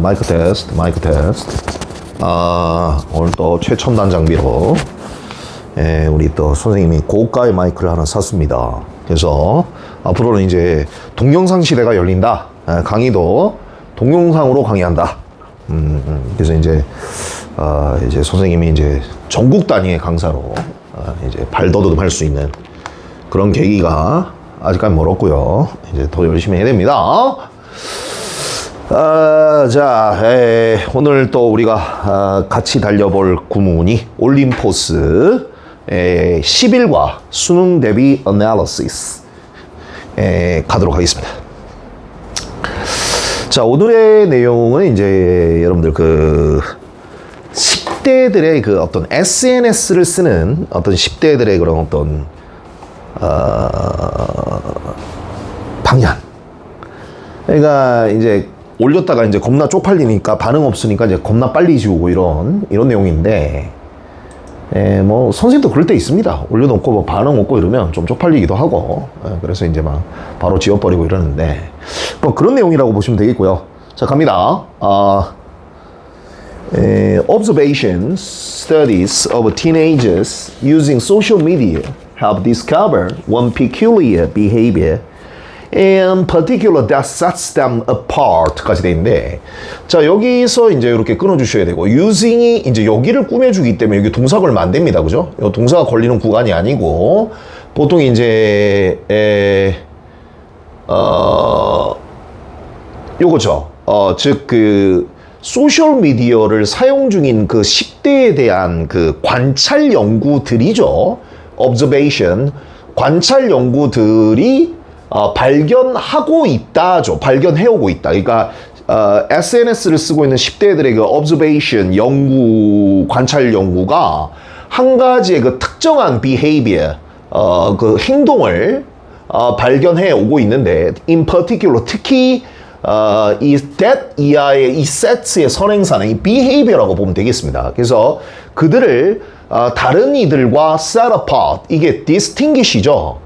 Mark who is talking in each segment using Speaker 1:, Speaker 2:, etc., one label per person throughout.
Speaker 1: 마이크 테스트. 오늘 또 최첨단 장비로, 우리 또 선생님이 고가의 마이크를 하나 샀습니다. 그래서 앞으로는 이제 동영상 시대가 열린다. 강의도 동영상으로 강의한다. 그래서 이제 선생님이 이제 전국 단위의 강사로, 이제 발돋움 할 수 있는 그런 계기가 아직까지 멀었고요. 이제 더 열심히 해야 됩니다. 오늘 또 우리가 같이 달려볼 구문이 올림포스 10일과 수능 대비 어널리시스 가도록 하겠습니다. 자, 오늘의 내용은 이제 여러분들 그 10대들의 그 어떤 SNS를 쓰는 어떤 10대들의 그런 어떤 방향. 그러니까 이제 올렸다가 이제 겁나 쪽팔리니까 반응 없으니까 이제 겁나 빨리 지우고 이런 내용인데, 뭐 선생님도 그럴 때 있습니다. 올려놓고 뭐 반응 없고 이러면 좀 쪽팔리기도 하고, 그래서 이제 막 바로 지워버리고 이러는데, 뭐 그런 내용이라고 보시면 되겠고요. 자, 갑니다. Observations, studies of teenagers using social media help discover one peculiar behavior in particular that sets them apart 까지 돼 있는데, 자, 여기서 이제 이렇게 끊어주셔야 되고, using이 이제 여기를 꾸며주기 때문에 여기 동사 걸면 안 됩니다. 그죠? 동사가 걸리는 구간이 아니고, 보통 이제, 요거죠. 즉, 소셜미디어를 사용 중인 그 10대에 대한 그 관찰 연구들이죠. observation. 관찰 연구들이 발견하고 있다죠. 발견해오고 있다. 그러니까 SNS를 쓰고 있는 10대들의 그 observation 연구, 관찰 연구가 한 가지의 그 특정한 behavior, 그 행동을 발견해 오고 있는데, in particular, 특히 이 that 이하의 이 sets의 선행사는 이 behavior라고 보면 되겠습니다. 그래서 그들을 다른 이들과 set apart, 이게 distinguish이죠.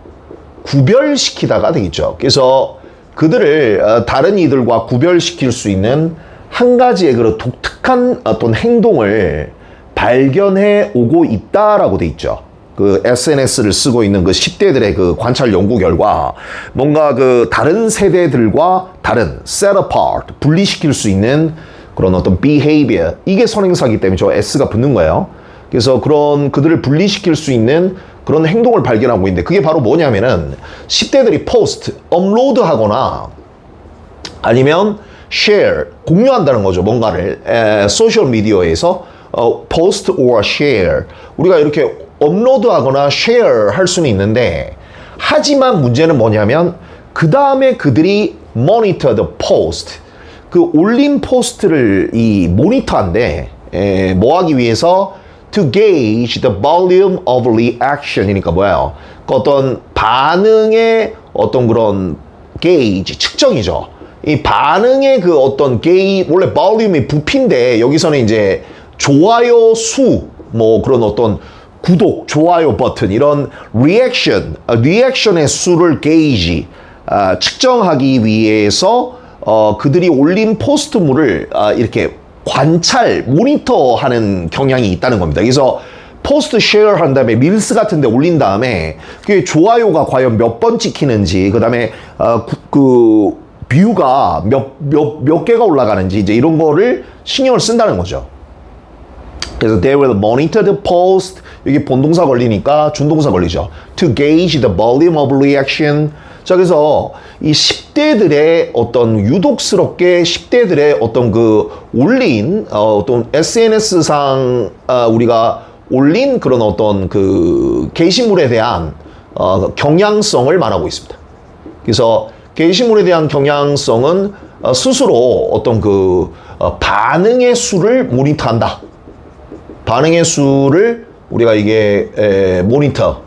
Speaker 1: 구별시키다가 되겠죠. 그래서 그들을 다른 이들과 구별시킬 수 있는 한 가지의 그런 독특한 어떤 행동을 발견해 오고 있다라고 돼 있죠. 그 SNS를 쓰고 있는 그 10대들의 그 관찰 연구 결과, 뭔가 그 다른 세대들과 다른 set apart, 분리시킬 수 있는 그런 어떤 behavior, 이게 선행사이기 때문에 저 S가 붙는 거예요. 그래서 그런 그들을 분리시킬 수 있는 그런 행동을 발견하고 있는데, 그게 바로 뭐냐면은 10대들이 포스트, 업로드 하거나 아니면 share, 공유한다는 거죠. 뭔가를 소셜 미디어에서 post or share, 우리가 이렇게 업로드 하거나 share 할 수는 있는데, 하지만 문제는 뭐냐면 그 다음에 그들이 monitor the post, 그 올린 포스트를 이 모니터한데, 뭐 하기 위해서 to gauge the volume of reaction 이니까 뭐예요? 그 어떤 반응의 어떤 그런 gauge, 측정이죠. 이 반응의 그 어떤 gauge, 원래 volume이 부피인데 여기서는 이제 좋아요 수, 뭐 그런 어떤 구독, 좋아요 버튼, 이런 리액션의 수를 gauge, 측정하기 위해서 그들이 올린 포스트물을 이렇게 관찰, 모니터하는 경향이 있다는 겁니다. 그래서 포스트 쉐어 한 다음에 릴스 같은 데 올린 다음에 그게 좋아요가 과연 몇 번 찍히는지, 그 다음에 그 뷰가 몇 개가 올라가는지, 이제 이런 거를 신경을 쓴다는 거죠. 그래서 they will monitor the post, 여기 본동사 걸리니까 준동사 걸리죠. to gauge the volume of reaction. 자, 그래서 이 10대들의 어떤 유독스럽게 10대들의 어떤 그 올린 어떤 SNS상 우리가 올린 그런 어떤 그 게시물에 대한 경향성을 말하고 있습니다. 그래서 게시물에 대한 경향성은 스스로 어떤 그 반응의 수를 모니터한다. 반응의 수를 우리가 이게 모니터,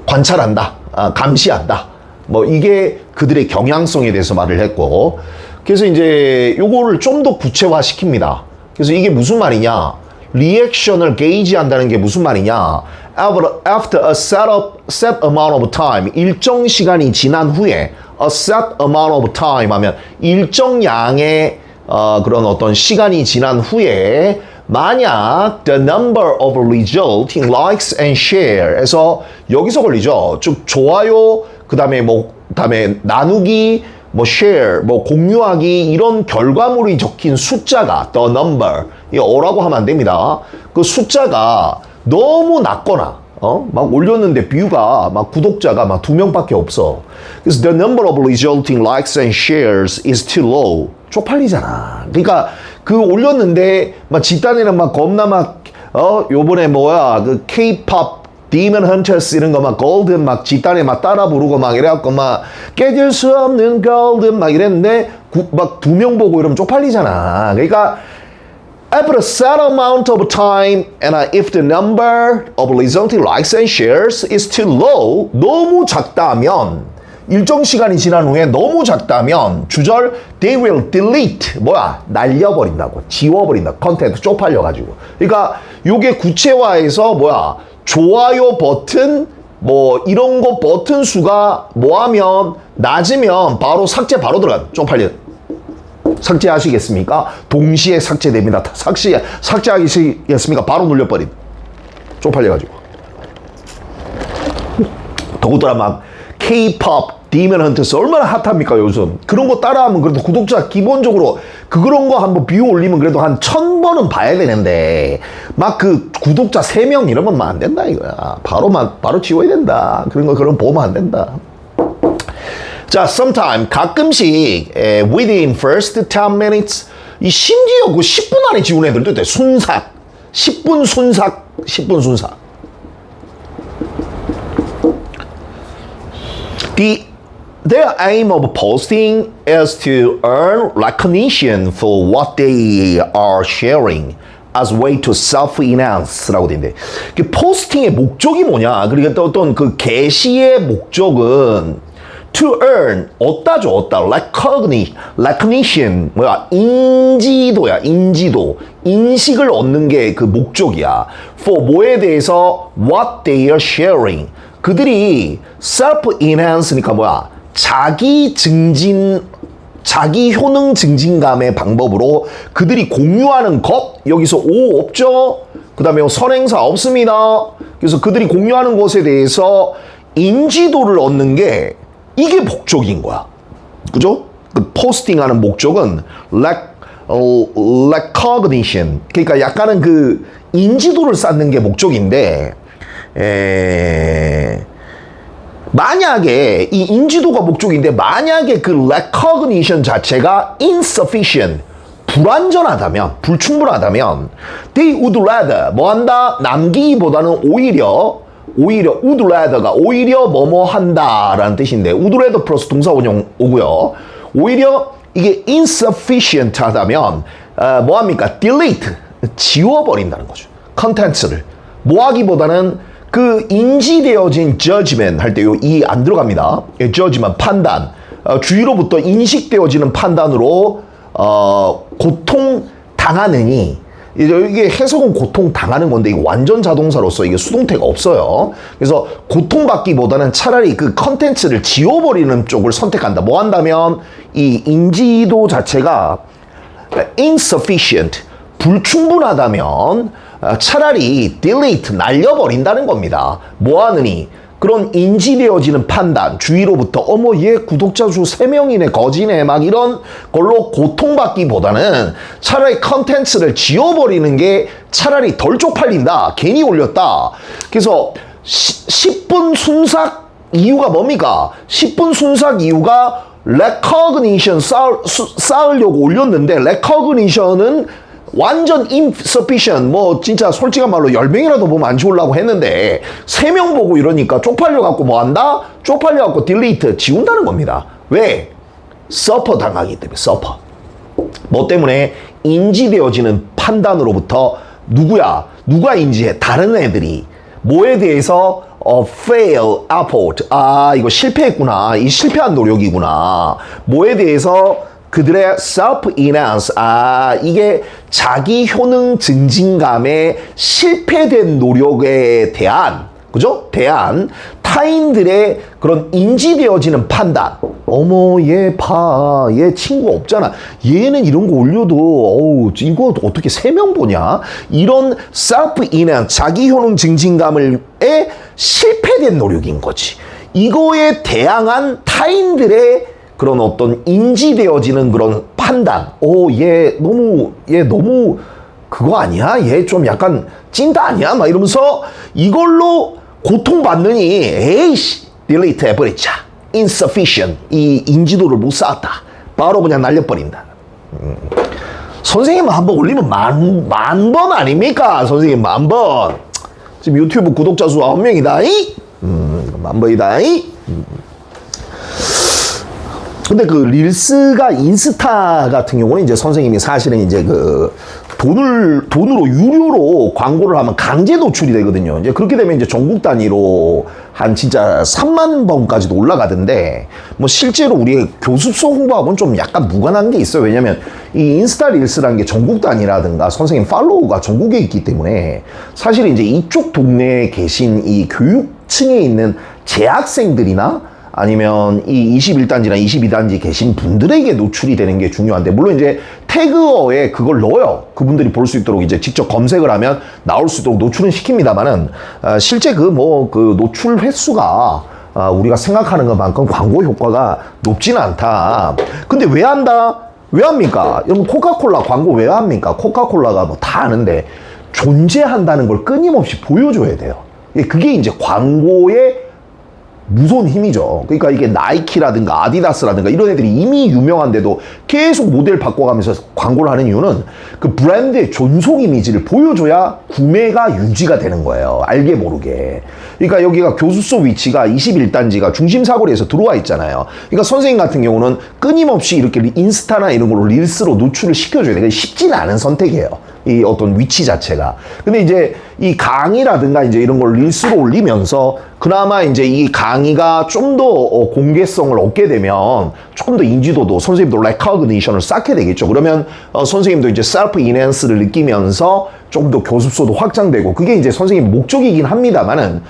Speaker 1: 관찰한다, 감시한다. 뭐 이게 그들의 경향성에 대해서 말을 했고, 그래서 이제 요거를 좀 더 구체화 시킵니다. 그래서 이게 무슨 말이냐? 리액션을 게이지 한다는 게 무슨 말이냐? After a set amount of time, 일정 시간이 지난 후에, a set amount of time 하면 일정 양의 그런 어떤 시간이 지난 후에 만약 the number of resulting likes and share에서 여기서 걸리죠. 즉 좋아요 그다음에 그다음에 나누기 share 공유하기 이런 결과물이 적힌 숫자가 the number 이 어라고 하면 안 됩니다. 그 숫자가 너무 낮거나 막 올렸는데 뷰가 구독자가 2명밖에 없어. 그래서 the number of resulting likes and shares is too low. 쪽팔리잖아. 그러니까 그 올렸는데 집단에는 겁나 요번에 그 K-pop Demon Hunters 이런 거 골든 집단에 따라 부르고 이래갖고 깨질 수 없는 골든 이랬는데 2명 보고 이러면 쪽팔리잖아. 그러니까 after a set amount of time and if the number of resulting likes and shares is too low 너무 작다면 일정 시간이 지난 후에 너무 작다면 주절 they will delete 날려버린다고 지워버린다 컨텐츠 쪽팔려가지고 그러니까 요게 구체화해서 좋아요 버튼 이런 거 버튼 수가 하면 낮으면 바로 삭제 바로 들어가 쪽팔려 삭제하시겠습니까? 동시에 삭제됩니다. 삭제하시겠습니까? 바로 눌려버린 쪽팔려가지고 더군다나 K-pop Demon Hunters 얼마나 핫합니까 요즘. 그런 거 따라하면 그래도 구독자 기본적으로 그런 거 한번 뷰 올리면 그래도 한 1000번은 봐야 되는데 그 구독자 3명 이러면 안 된다 이거야. 바로 지워야 된다. 그런 거 보면 안 된다. 자, sometime 가끔씩 within first 10 minutes 심지어 10분 안에 지운 애들도 있대. 순삭 10분 순삭 Their aim of posting is to earn recognition for what they are sharing as way to self-enhance라고 돼 있는데 포스팅의 목적이 뭐냐? 그러니까 어떤 그 게시의 목적은 to earn 얻다죠. recognition 인지도야. 인식을 얻는 게 그 목적이야. for 뭐에 대해서 what they are sharing 그들이 self-enhance니까 자기 효능 증진감의 방법으로 그들이 공유하는 것 여기서 오 없죠. 그 다음에 선행사 없습니다. 그래서 그들이 공유하는 것에 대해서 인지도를 얻는 게 이게 목적인 거야. 그죠? 그 포스팅하는 목적은 recognition 그러니까 약간은 그 인지도를 쌓는 게 목적인데 만약에 이 인지도가 목적인데 만약에 그 recognition 자체가 insufficient 불충분하다면 they would rather 남기기보다는 오히려 would rather가 오히려 한다라는 뜻인데 would rather 플러스 동사 원형 오고요. 오히려 이게 insufficient 하다면 delete 지워버린다는 거죠. 컨텐츠를 하기보다는 그 인지되어진 judgment 할 때 이 안 들어갑니다. judgment 판단 주위로부터 인식되어지는 판단으로 고통 당하느니 이게 해석은 고통 당하는 건데 이게 완전 자동사로서 이게 수동태가 없어요. 그래서 고통받기보다는 차라리 그 컨텐츠를 지워버리는 쪽을 선택한다. 한다면 이 인지도 자체가 insufficient 불충분하다면 차라리 delete 날려버린다는 겁니다. 하느니 그런 인지되어지는 판단 주위로부터 얘 구독자 수 3명이네 거지네 이런 걸로 고통받기보다는 차라리 컨텐츠를 지워버리는 게 차라리 덜 쪽팔린다. 괜히 올렸다. 그래서 10분 순삭 이유가 뭡니까? 10분 순삭 이유가 recognition 쌓으려고 올렸는데 recognition은 완전 insufficient 진짜 솔직한 말로 10명이라도 보면 안 좋으려고 했는데 3명 보고 이러니까 쪽팔려갖고 쪽팔려갖고 delete 지운다는 겁니다. 왜? suffer 당하기 때문에 suffer. 때문에 인지되어지는 판단으로부터 누가 인지해? 다른 애들이 뭐에 대해서 fail effort 이거 실패했구나. 이 실패한 노력이구나. 뭐에 대해서 그들의 self-enhance 이게 자기 효능 증진감에 실패된 노력에 대한 그죠? 타인들의 그런 인지되어지는 판단. 어머, 얘 봐. 얘 친구 없잖아. 얘는 이런 거 올려도, 어우, 이거 어떻게 3명 보냐? 이런 self-inner, 자기 효능 증진감에 실패된 노력인 거지. 이거에 대항한 타인들의 그런 어떤 인지되어지는 그런 판단. 얘 너무 그거 아니야? 얘 좀 약간 찐따 아니야? 막 이러면서 이걸로 고통받느니, 에이씨, 딜리트 해버리자. insufficient. 이 인지도를 못 쌓았다. 바로 그냥 날려버린다. 선생님은 한번 올리면 만 번 아닙니까? 선생님 10,000번. 지금 유튜브 구독자 수 9명이다. 10,000번이다. 근데 그 릴스가 인스타 같은 경우는 이제 선생님이 사실은 이제 그 돈으로 유료로 광고를 하면 강제 노출이 되거든요. 이제 그렇게 되면 이제 전국 단위로 한 진짜 3만 번까지도 올라가던데, 뭐 실제로 우리의 교습소 홍보하고는 좀 약간 무관한 게 있어요. 왜냐면 이 인스타 릴스라는 게 전국 단위라든가 선생님 팔로우가 전국에 있기 때문에 사실 이제 이쪽 동네에 계신 이 교육층에 있는 재학생들이나 아니면 이 21단지나 22단지 계신 분들에게 노출이 되는 게 중요한데, 물론 이제 태그어에 그걸 넣어요. 그분들이 볼 수 있도록 이제 직접 검색을 하면 나올 수 있도록 노출은 시킵니다만은, 실제 그 노출 횟수가 우리가 생각하는 것만큼 광고 효과가 높지는 않다. 근데 왜 한다? 왜 합니까? 여러분, 코카콜라 광고 왜 합니까? 코카콜라가 뭐 다 아는데 존재한다는 걸 끊임없이 보여줘야 돼요. 그게 이제 광고의 무서운 힘이죠. 그러니까 이게 나이키라든가 아디다스라든가 이런 애들이 이미 유명한데도 계속 모델 바꿔가면서 광고를 하는 이유는 그 브랜드의 존속 이미지를 보여줘야 구매가 유지가 되는 거예요. 알게 모르게. 그러니까 여기가 교습소 위치가 21단지가 중심사거리에서 들어와 있잖아요. 그러니까 선생님 같은 경우는 끊임없이 이렇게 인스타나 이런 걸로 릴스로 노출을 시켜줘야 돼요. 쉽지는 않은 선택이에요. 이 어떤 위치 자체가. 근데 이제 이 강의라든가 이제 이런 걸 릴스로 올리면서 그나마 이제 이 강의가 좀 더 공개성을 얻게 되면 조금 더 인지도도 선생님도 레코그니션을 쌓게 되겠죠. 그러면 선생님도 이제 셀프 인핸스를 느끼면서 좀 더 교습소도 확장되고, 그게 이제 선생님 목적이긴 합니다만은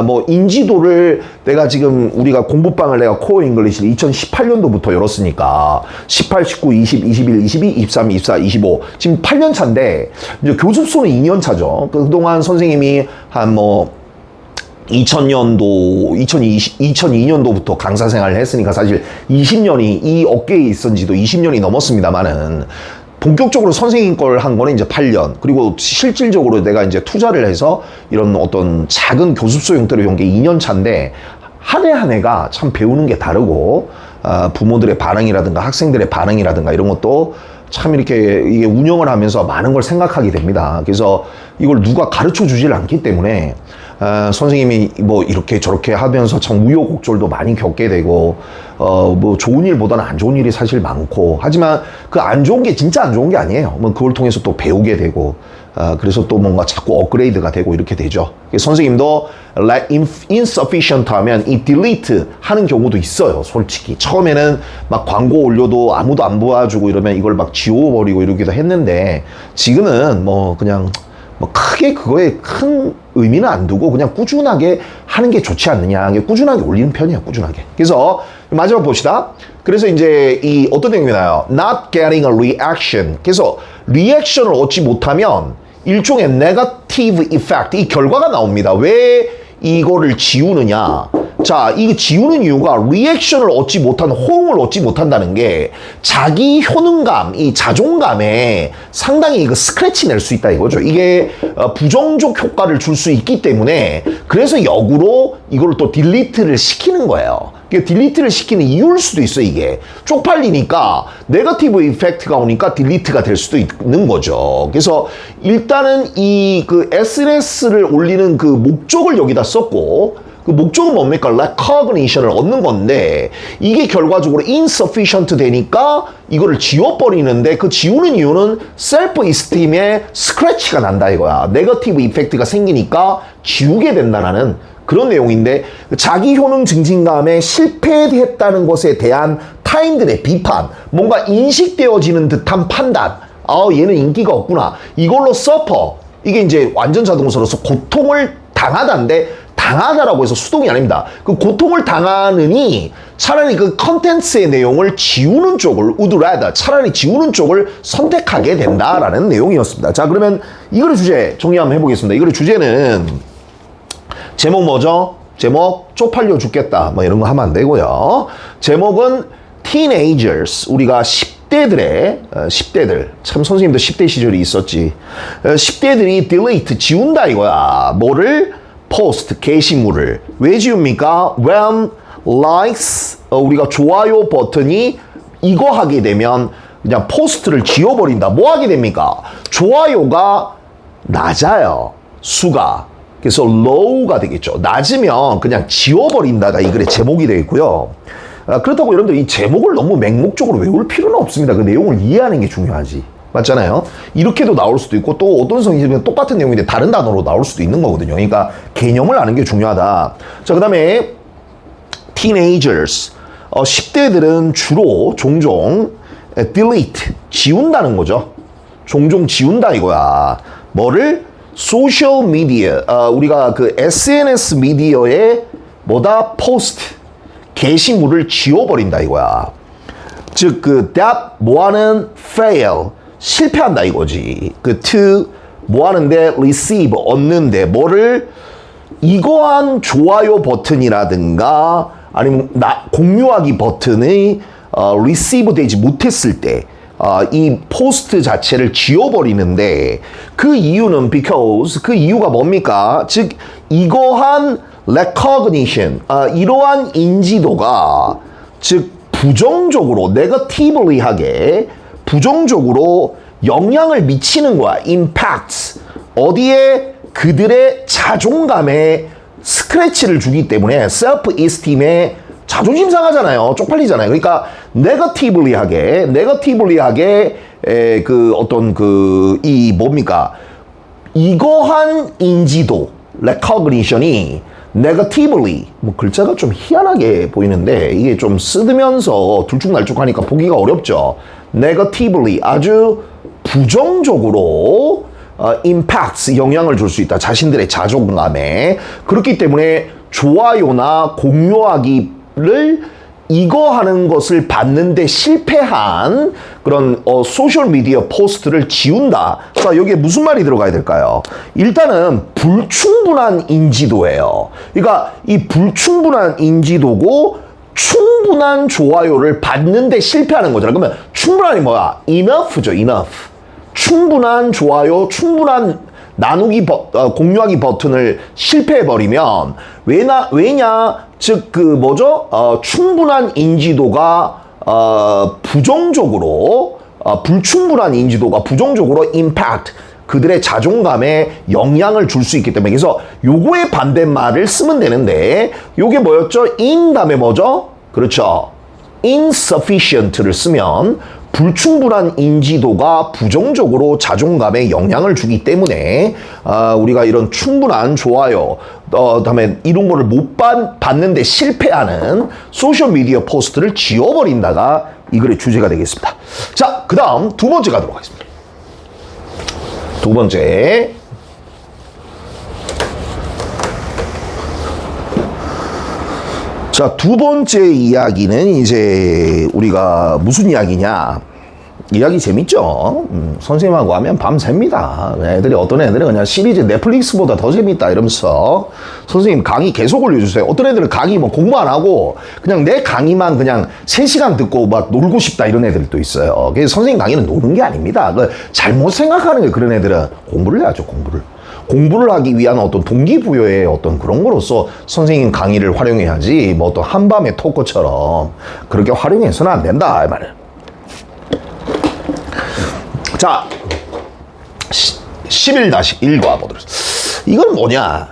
Speaker 1: 뭐 인지도를 내가 지금 우리가 공부방을 내가 코어 잉글리시를 2018년도부터 열었으니까 18, 19, 20, 21, 22, 23, 24, 25 지금 8년 차인데 이제 교습소는 2년 차죠. 그동안 선생님이 한 2002년도부터 강사 생활을 했으니까 사실 20년이 이 업계에 있은 지도 20년이 넘었습니다만은, 본격적으로 선생님 걸 한 거는 이제 8년. 그리고 실질적으로 내가 이제 투자를 해서 이런 어떤 작은 교습소 형태로 온 게 2년 차인데, 한 해 한 해가 참 배우는 게 다르고, 부모들의 반응이라든가 학생들의 반응이라든가 이런 것도 참 이렇게 이게 운영을 하면서 많은 걸 생각하게 됩니다. 그래서 이걸 누가 가르쳐 주질 않기 때문에 선생님이 뭐 이렇게 저렇게 하면서 참 우여곡절도 많이 겪게 되고, 뭐 좋은 일보다는 안 좋은 일이 사실 많고, 하지만 그 안 좋은 게 진짜 안 좋은 게 아니에요. 뭐 그걸 통해서 또 배우게 되고, 그래서 또 뭔가 자꾸 업그레이드가 되고 이렇게 되죠. 선생님도 insufficient 하면 이 delete 하는 경우도 있어요. 솔직히 처음에는 막 광고 올려도 아무도 안 봐주고 이러면 이걸 막 지워버리고 이러기도 했는데, 지금은 뭐 그냥 뭐 크게 그거에 큰 의미는 안 두고 그냥 꾸준하게 하는 게 좋지 않느냐. 꾸준하게 올리는 편이에요. 꾸준하게. 그래서 마지막 봅시다. 그래서 이제 이 어떤 내용이 나요? Not getting a reaction. 그래서 리액션을 얻지 못하면 일종의 negative effect, 이 결과가 나옵니다. 왜 이거를 지우느냐? 자, 이거 지우는 이유가 리액션을 얻지 못한, 호응을 얻지 못한다는 게 자기 효능감, 이 자존감에 상당히 이거 스크래치 낼 수 있다 이거죠. 이게 부정적 효과를 줄 수 있기 때문에, 그래서 역으로 이걸 또 딜리트를 시키는 거예요. 딜리트를 시키는 이유일 수도 있어. 이게 쪽팔리니까 네거티브 이펙트가 오니까 딜리트가 될 수도 있는 거죠. 그래서 일단은 이 그 SNS를 올리는 그 목적을 여기다 썼고, 그 목적은 뭡니까? recognition을 얻는 건데, 이게 결과적으로 insufficient 되니까 이거를 지워버리는데, 그 지우는 이유는 self-esteem에 스크래치가 난다 이거야. 네거티브 이펙트가 생기니까 지우게 된다라는 그런 내용인데, 자기 효능 증진감에 실패했다는 것에 대한 타인들의 비판, 뭔가 인식되어지는 듯한 판단, 얘는 인기가 없구나, 이걸로 서퍼, 이게 이제 완전 자동사로서 고통을 당하다인데, 당하다라고 해서 수동이 아닙니다. 그 고통을 당하느니 차라리 그 컨텐츠의 내용을 지우는 쪽을 would rather 차라리 지우는 쪽을 선택하게 된다라는 내용이었습니다. 자, 그러면 이 글의 주제 정리 한번 해보겠습니다. 이 글의 주제는 제목 뭐죠? 제목 쪽팔려 죽겠다 뭐 이런 거 하면 안 되고요. 제목은 teenagers 우리가 10대들 참 선생님도 10대 시절이 있었지. 10대들이 delete 지운다 이거야. 뭐를? post 게시물을 왜 지웁니까? when likes 우리가 좋아요 버튼이 이거 하게 되면 그냥 포스트를 지워버린다. 뭐 하게 됩니까? 좋아요가 낮아요. 수가. 그래서 low가 되겠죠. 낮으면 그냥 지워버린다가 이 글의 제목이 되겠고요. 그렇다고 여러분들 이 제목을 너무 맹목적으로 외울 필요는 없습니다. 그 내용을 이해하는 게 중요하지. 맞잖아요. 이렇게도 나올 수도 있고 또 어떤 선생님은 똑같은 내용인데 다른 단어로 나올 수도 있는 거거든요. 그러니까 개념을 아는 게 중요하다. 자, 그 다음에 teenagers 10대들은 주로 종종 delete 지운다는 거죠. 종종 지운다 이거야. 뭐를? 소셜 미디어 우리가 그 SNS 미디어에 뭐다? 포스트 게시물을 지워버린다 이거야. 즉 그 that 뭐하는 fail 실패한다 이거지. 그 to 뭐하는데 receive 얻는데 뭐를? 이거한 좋아요 버튼이라든가 아니면 공유하기 버튼이 receive 되지 못했을 때 이 포스트 자체를 지워버리는데 그 이유는 because 그 이유가 뭡니까? 즉 이러한 recognition 이러한 인지도가 즉 부정적으로 negatively하게 부정적으로 영향을 미치는 거야. impact 어디에? 그들의 자존감에 스크래치를 주기 때문에 self-esteem에 자존심 상하잖아요. 쪽팔리잖아요. 그러니까 네거티블리하게 그 어떤 그 이 뭡니까? 이거한 인지도 recognition이 negatively 뭐 글자가 좀 희한하게 보이는데 이게 좀 쓰면서 들쭉날쭉하니까 보기가 어렵죠. negatively 아주 부정적으로 impacts 영향을 줄 수 있다. 자신들의 자존감에. 그렇기 때문에 좋아요나 공유하기를 이거 하는 것을 받는데 실패한 그런 소셜미디어 포스트를 지운다. 자, 여기에 무슨 말이 들어가야 될까요? 일단은 불충분한 인지도예요. 그러니까 이 불충분한 인지도고 충분한 좋아요를 받는데 실패하는 거잖아. 그러면 충분한이 뭐야? enough죠, enough. 충분한 좋아요, 충분한 나누기 공유하기 버튼을 실패해버리면 왜냐? 즉 그 뭐죠? 충분한 인지도가 부정적으로 불충분한 인지도가 부정적으로 impact 그들의 자존감에 영향을 줄 수 있기 때문에 그래서 요거의 반대말을 쓰면 되는데 요게 뭐였죠? in 다음에 뭐죠? 그렇죠. insufficient를 쓰면 불충분한 인지도가 부정적으로 자존감에 영향을 주기 때문에 우리가 이런 충분한 좋아요 다음에 이런 거를 못 받는데 실패하는 소셜미디어 포스트를 지워버린다가 이 글의 주제가 되겠습니다. 자, 그 다음 두 번째 가도록 하겠습니다. 두 번째 자, 두 번째 이야기는 이제 우리가 무슨 이야기냐? 이야기 재밌죠? 선생님하고 하면 밤새입니다. 애들이 어떤 애들은 그냥 시리즈 넷플릭스보다 더 재밌다 이러면서 선생님 강의 계속 올려주세요. 어떤 애들은 강의 뭐 공부 안 하고 그냥 내 강의만 그냥 3시간 듣고 막 놀고 싶다 이런 애들도 있어요. 그래서 선생님 강의는 노는 게 아닙니다. 잘못 생각하는 게 그런 애들은 공부를 해야죠, 공부를. 공부를 하기 위한 어떤 동기부여의 어떤 그런 거로서 선생님 강의를 활용해야지 뭐 어떤 한밤의 토크처럼 그렇게 활용해서는 안 된다 이 말은. 자 11-1 가보도록 하겠습니다. 이건 뭐냐?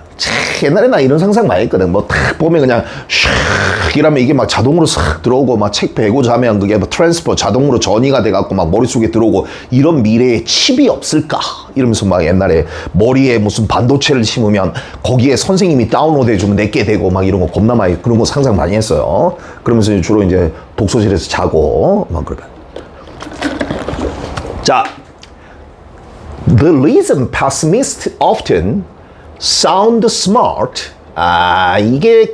Speaker 1: 옛날에 나 이런 상상 많이 했거든. 뭐 탁 보면 그냥 샥 이러면 이게 막 자동으로 싹 들어오고 막 책 베고 자면 그게 뭐 트랜스퍼 자동으로 전이가 돼갖고 막 머릿속에 들어오고 이런 미래에 칩이 없을까? 이러면서 막 옛날에 머리에 무슨 반도체를 심으면 거기에 선생님이 다운로드 해주면 내게 되고 막 이런 거 겁나 많이 그런 거 상상 많이 했어요. 그러면서 주로 이제 독서실에서 자고 막 그러면. 자, the reason pessimists often sound smart 이게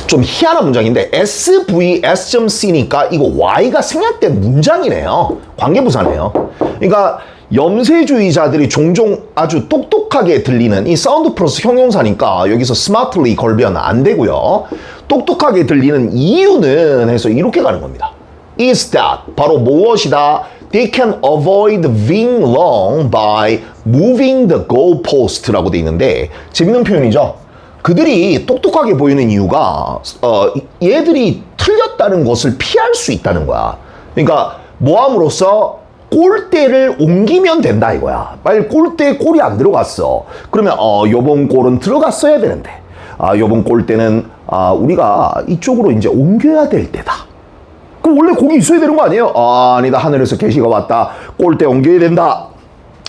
Speaker 1: 좀 희한한 문장인데 SVS.C니까 이거 Y가 생략된 문장이네요. 관계부사네요. 그러니까 염세주의자들이 종종 아주 똑똑하게 들리는 이 사운드 플러스 형용사니까 여기서 smartly 걸면 안 되고요. 똑똑하게 들리는 이유는 해서 이렇게 가는 겁니다. is that 바로 무엇이다? They can avoid being wrong by moving the goalpost라고 돼 있는데 재밌는 표현이죠. 그들이 똑똑하게 보이는 이유가 얘들이 틀렸다는 것을 피할 수 있다는 거야. 그러니까 모함으로써 골대를 옮기면 된다 이거야. 빨리 골대에 골이 안 들어갔어. 그러면 요번 골은 들어갔어야 되는데 요번 골대는 우리가 이쪽으로 이제 옮겨야 될 때다. 그럼 원래 공이 있어야 되는 거 아니에요? 아니다. 하늘에서 계시가 왔다. 골대 옮겨야 된다.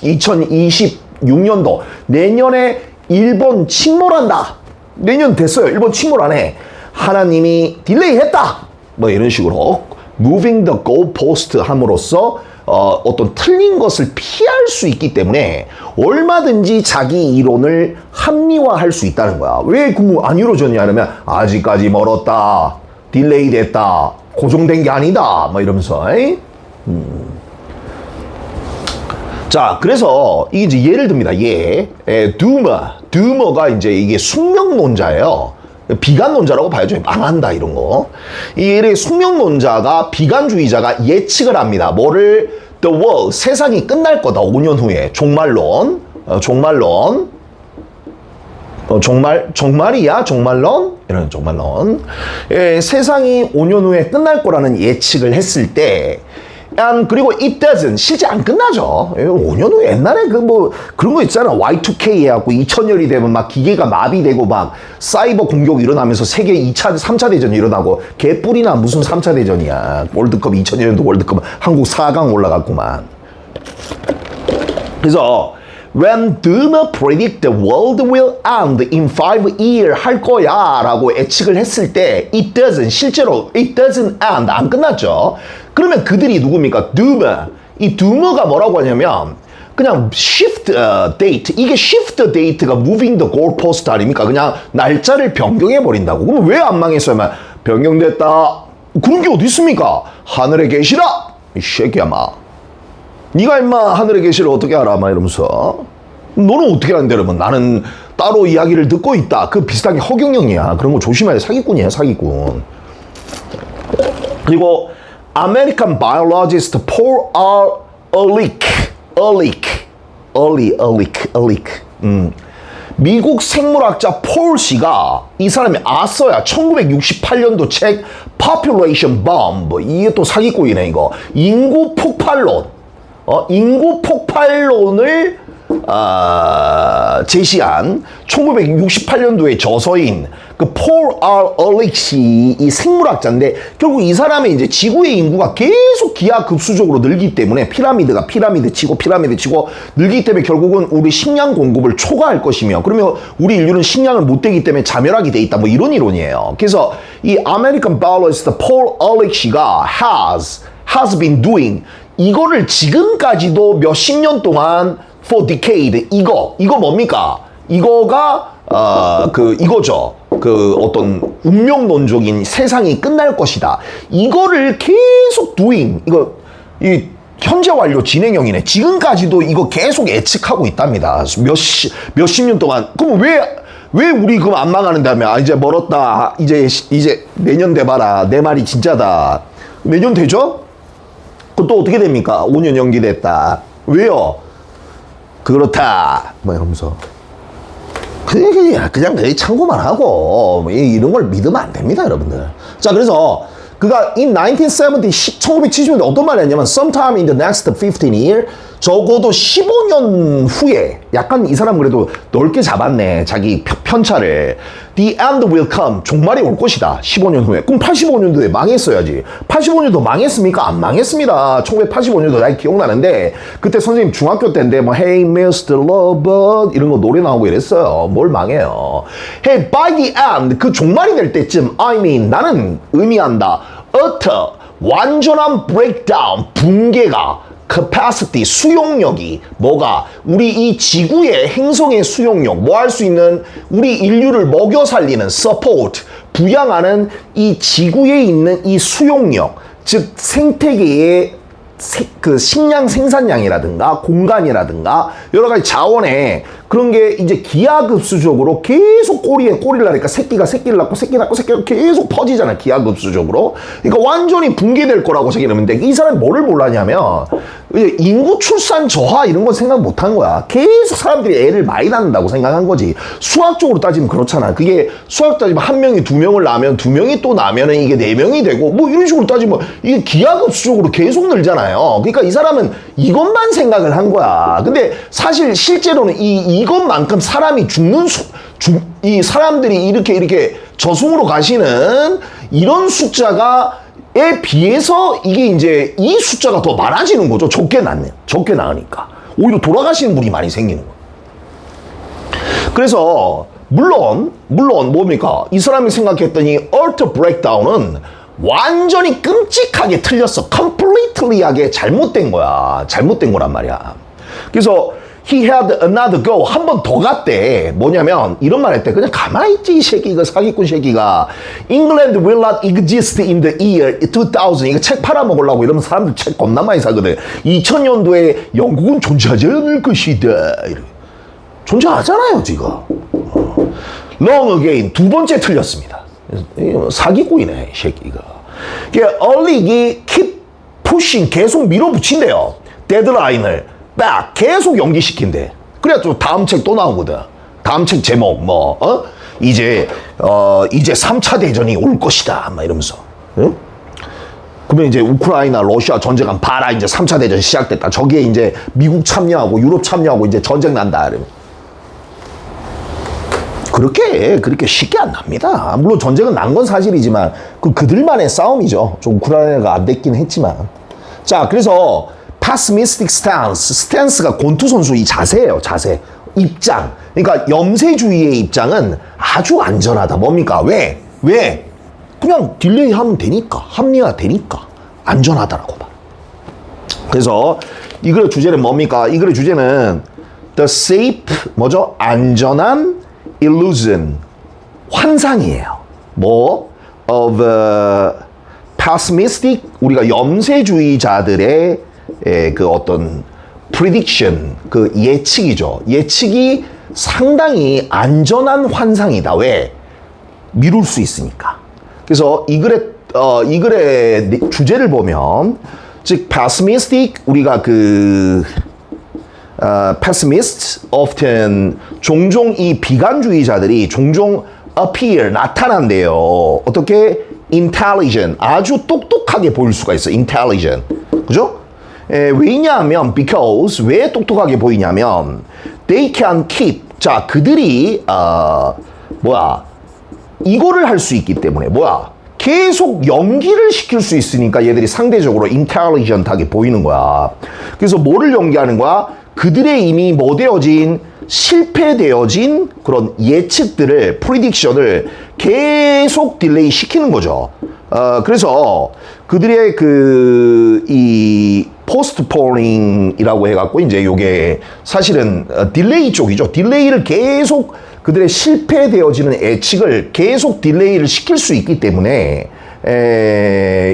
Speaker 1: 2026년도 내년에 일본 침몰한다. 내년 됐어요. 일본 침몰 안 해. 하나님이 딜레이 했다. 뭐 이런 식으로 moving the goalpost 함으로써 어떤 틀린 것을 피할 수 있기 때문에 얼마든지 자기 이론을 합리화할 수 있다는 거야. 왜 안 이루어졌냐 하면 아직까지 멀었다. 딜레이 됐다. 고정된 게 아니다. 뭐 이러면서. 자, 그래서 이게 이제 예를 듭니다. 두머가 이제 이게 숙명론자예요. 비관론자라고 봐야죠. 망한다 이런 거. 이 숙명론자가 비관주의자가 예측을 합니다. 뭐를? The world, 세상이 끝날 거다. 5년 후에. 종말론. 종말이야? 종말론? 이런 종말론. 세상이 5년 후에 끝날 거라는 예측을 했을 때 그리고 it doesn't 실제 안 끝나죠. 5년 후에 옛날에 그런 거 있잖아. Y2K 해갖고 2000년이 되면 막 기계가 마비되고 막 사이버 공격이 일어나면서 세계 2차, 3차 대전이 일어나고 개뿔이나 무슨 3차 대전이야. 월드컵 2000년도 월드컵 한국 4강 올라갔구만. 그래서 When Doomer predict the world will end in 5 years 할 거야 라고 예측을 했을 때 it doesn't 실제로 it doesn't end 안 끝났죠. 그러면 그들이 누굽니까? Doomer. 이 Doomer가 뭐라고 하냐면 그냥 shift date. 이게 shift date가 moving the goalpost 아닙니까? 그냥 날짜를 변경해 버린다고. 그럼 왜 안 망했어요? 변경됐다. 그런 게 어디 있습니까? 하늘에 계시라. 이 새끼야 마. 네가 임마 하늘에 계시를 어떻게 알아? 막 이러면서 너는 어떻게 아는데? 여러분 나는 따로 이야기를 듣고 있다. 그 비슷한 게 허경영이야. 그런 거 조심해야 돼. 사기꾼이야 사기꾼. 그리고 American biologist Paul R. Ehrlich 미국 생물학자 폴 씨가 이 사람이 써야 1968년도 책 Population Bomb 이게 또 사기꾼이네 이거. 인구 폭발론을 제시한 1968년도의 저서인 그 폴 R. 얼릭시 이 생물학자인데 결국 이 사람의 이제 지구의 인구가 계속 기하급수적으로 늘기 때문에 피라미드 치고 늘기 때문에 결국은 우리 식량 공급을 초과할 것이며 그러면 우리 인류는 식량을 못 되기 때문에 자멸하게 돼 있다 뭐 이런 이론이에요. 그래서 이 American biologist 폴 얼릭시가 has been doing 이거를 지금까지도 몇십 년 동안 for decade 이거 뭡니까? 이거가 이거죠. 어떤 운명론적인 세상이 끝날 것이다. 이거를 계속 doing 이 현재 완료 진행형이네. 지금까지도 이거 계속 예측하고 있답니다. 몇십 년 동안. 그럼 왜 우리 그럼 안 망하는다며? 이제 멀었다. 이제 내년 돼봐라. 내 말이 진짜다. 내년 되죠? 그럼 또 어떻게 됩니까? 5년 연기됐다. 왜요? 그렇다. 뭐 이러면서. 그냥 참고만 하고 이런 걸 믿으면 안 됩니다, 여러분들. 자, 그래서 그가 in 1970년대 어떤 말을 했냐면 sometime in the next 15 years 적어도 15년 후에 약간 이 사람 그래도 넓게 잡았네. 자기 편차를. The end will come. 종말이 올 것이다. 15년 후에. 그럼 85년도에 망했어야지. 85년도 망했습니까? 안 망했습니다. 1985년도 나 기억나는데 그때 선생님 중학교 때인데 뭐 Hey Mr. Lovebird 이런 거 노래 나오고 이랬어요. 뭘 망해요. Hey by the end 그 종말이 될 때쯤 I mean 나는 의미한다. utter 완전한 breakdown 붕괴가 capacity, 수용력이 뭐가 우리 이 지구의 행성의 수용력, 뭐 할 수 있는 우리 인류를 먹여 살리는 support, 부양하는 이 지구에 있는 이 수용력, 즉 생태계의 그 식량 생산량이라든가 공간이라든가 여러 가지 자원에 그런 게 이제 기하급수적으로 계속 꼬리에 꼬리를 나니까 새끼가 새끼를 낳고 새끼 낳고 새끼가 계속 퍼지잖아요. 기하급수적으로. 그러니까 완전히 붕괴될 거라고 생각했는데 이 사람이 뭐를 몰랐냐면 이제 인구 출산 저하 이런 건 생각 못 한 거야. 계속 사람들이 애를 많이 낳는다고 생각한 거지. 수학적으로 따지면 그렇잖아. 그게 수학 따지면 한 명이 두 명을 낳으면 두 명이 또 낳으면은 이게 네 명이 되고 뭐 이런 식으로 따지면 이게 기하급수적으로 계속 늘잖아요. 그러니까 이 사람은 이것만 생각을 한 거야. 근데 사실 실제로는 이것만큼 사람이 죽는 이 사람들이 이렇게 저승으로 가시는 이런 숫자가에 비해서 이게 이제 이 숫자가 더 많아지는 거죠. 적게 낳으니까. 오히려 돌아가시는 분이 많이 생기는 거예요. 그래서 물론 뭡니까? 이 사람이 생각했더니 Earth Breakdown은 완전히 끔찍하게 틀렸어. completely하게 잘못된 거야. 잘못된 거란 말이야. 그래서 he had another go. 한 번 더 갔대. 뭐냐면 이런 말 했대. 그냥 가만히 있지 이 새끼가 사기꾼 새끼가. England will not exist in the year 2000. 이거 책 팔아먹으려고 이러면 사람들 책 겁나 많이 사거든. 2000년도에 영국은 존재하지 않을 것이다. 이렇게. 존재하잖아요 지금. Long again. 두 번째 틀렸습니다. 사기꾼이네 이 새끼가. early keep pushing. 계속 밀어붙인대요. 데드라인을. 딱 계속 연기시킨대. 그래야 또 다음 책 또 나오거든. 다음 책 제목 이제 3차 대전이 올 것이다 막 이러면서. 응? 그러면 이제 우크라이나 러시아 전쟁은 봐라 이제 3차 대전 시작됐다. 저기에 이제 미국 참여하고 유럽 참여하고 이제 전쟁 난다. 이러면. 그렇게 쉽게 안 납니다. 물론 전쟁은 난 건 사실이지만 그들만의 싸움이죠. 좀 우크라이나가 안 됐긴 했지만. 자, 그래서 pessimistic stance가 권투 선수 이 자세예요. 자세. 입장. 그러니까 염세주의의 입장은 아주 안전하다. 뭡니까? 왜? 그냥 딜레이 하면 되니까. 합리화 되니까. 안전하다라고 봐. 그래서 이 글의 주제는 뭡니까? 이 글의 주제는 the safe, 뭐죠? 안전한 illusion. 환상이에요. of pessimistic, 우리가 염세주의자들의 그 어떤 prediction, 그 예측이죠. 예측이 상당히 안전한 환상이다. 왜? 미룰 수 있으니까. 그래서 이 글의 주제를 보면, 즉 pessimistic, 우리가 pessimist often 종종 이 비관주의자들이 종종 appear 나타난대요. 어떻게? intelligent, 아주 똑똑하게 보일 수가 있어. intelligent, 그죠? 왜냐하면 because 왜 똑똑하게 보이냐면 they can keep, 자 그들이 이거를 할 수 있기 때문에 계속 연기를 시킬 수 있으니까 얘들이 상대적으로 intelligent하게 보이는 거야. 그래서 뭐를 연기하는 거야? 그들의 이미 실패되어진 그런 예측들을, prediction을 계속 딜레이 시키는 거죠. 그래서 그들의 이 postponing이라고 해갖고 이제 요게 사실은 딜레이 쪽이죠. 딜레이를 계속 그들의 실패되어지는 예측을 계속 딜레이를 시킬 수 있기 때문에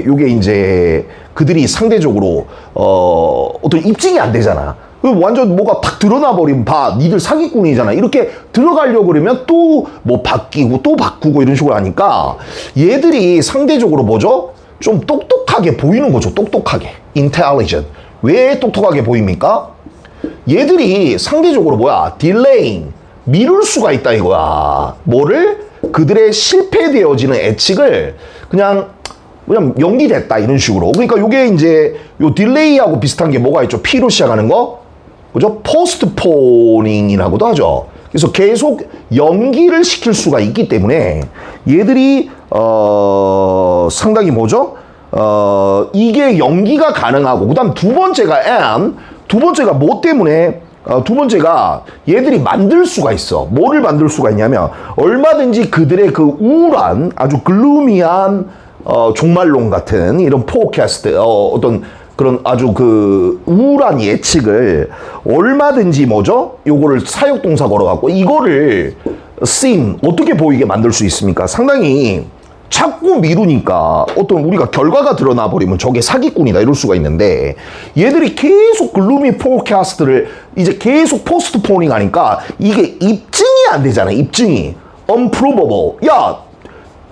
Speaker 1: 요게 이제 그들이 상대적으로 어떤 입증이 안 되잖아. 완전 뭐가 탁 드러나 버리면 니들 사기꾼이잖아. 이렇게 들어가려고 그러면 또 뭐 바뀌고 또 바꾸고 이런 식으로 하니까 얘들이 상대적으로 뭐죠? 좀 똑똑하게 보이는 거죠. 똑똑하게. intelligent. 왜 똑똑하게 보입니까? 얘들이 상대적으로 delaying. 미룰 수가 있다 이거야. 뭐를? 그들의 실패되어지는 예측을 그냥 연기됐다 이런 식으로. 그러니까 요게 이제 요 딜레이하고 비슷한 게 뭐가 있죠? P로 시작하는 거. 그죠? postponing이라고도 하죠. 그래서 계속 연기를 시킬 수가 있기 때문에 얘들이 상당히 뭐죠? 이게 연기가 가능하고 그다음 두 번째가 뭐 때문에 두 번째가 얘들이 만들 수가 있어. 뭐를 만들 수가 있냐면 얼마든지 그들의 그 우울한 아주 글루미한 종말론 같은 이런 포캐스트 어떤 그런 아주 그 우울한 예측을 얼마든지 뭐죠? 요거를 사역동사 걸어갖고 이거를 어떻게 보이게 만들 수 있습니까? 상당히 자꾸 미루니까 어떤 우리가 결과가 드러나 버리면 저게 사기꾼이다 이럴 수가 있는데 얘들이 계속 글루미 포캐스트를 이제 계속 포스트포닝 하니까 이게 입증이 안 되잖아. 입증이 unprovable. 야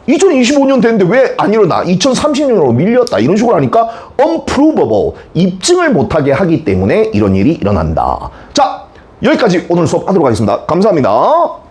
Speaker 1: 2025년 됐는데 왜 안 일어나? 2030년으로 밀렸다. 이런 식으로 하니까 unprovable. 입증을 못하게 하기 때문에 이런 일이 일어난다. 자, 여기까지 오늘 수업 하도록 하겠습니다. 감사합니다.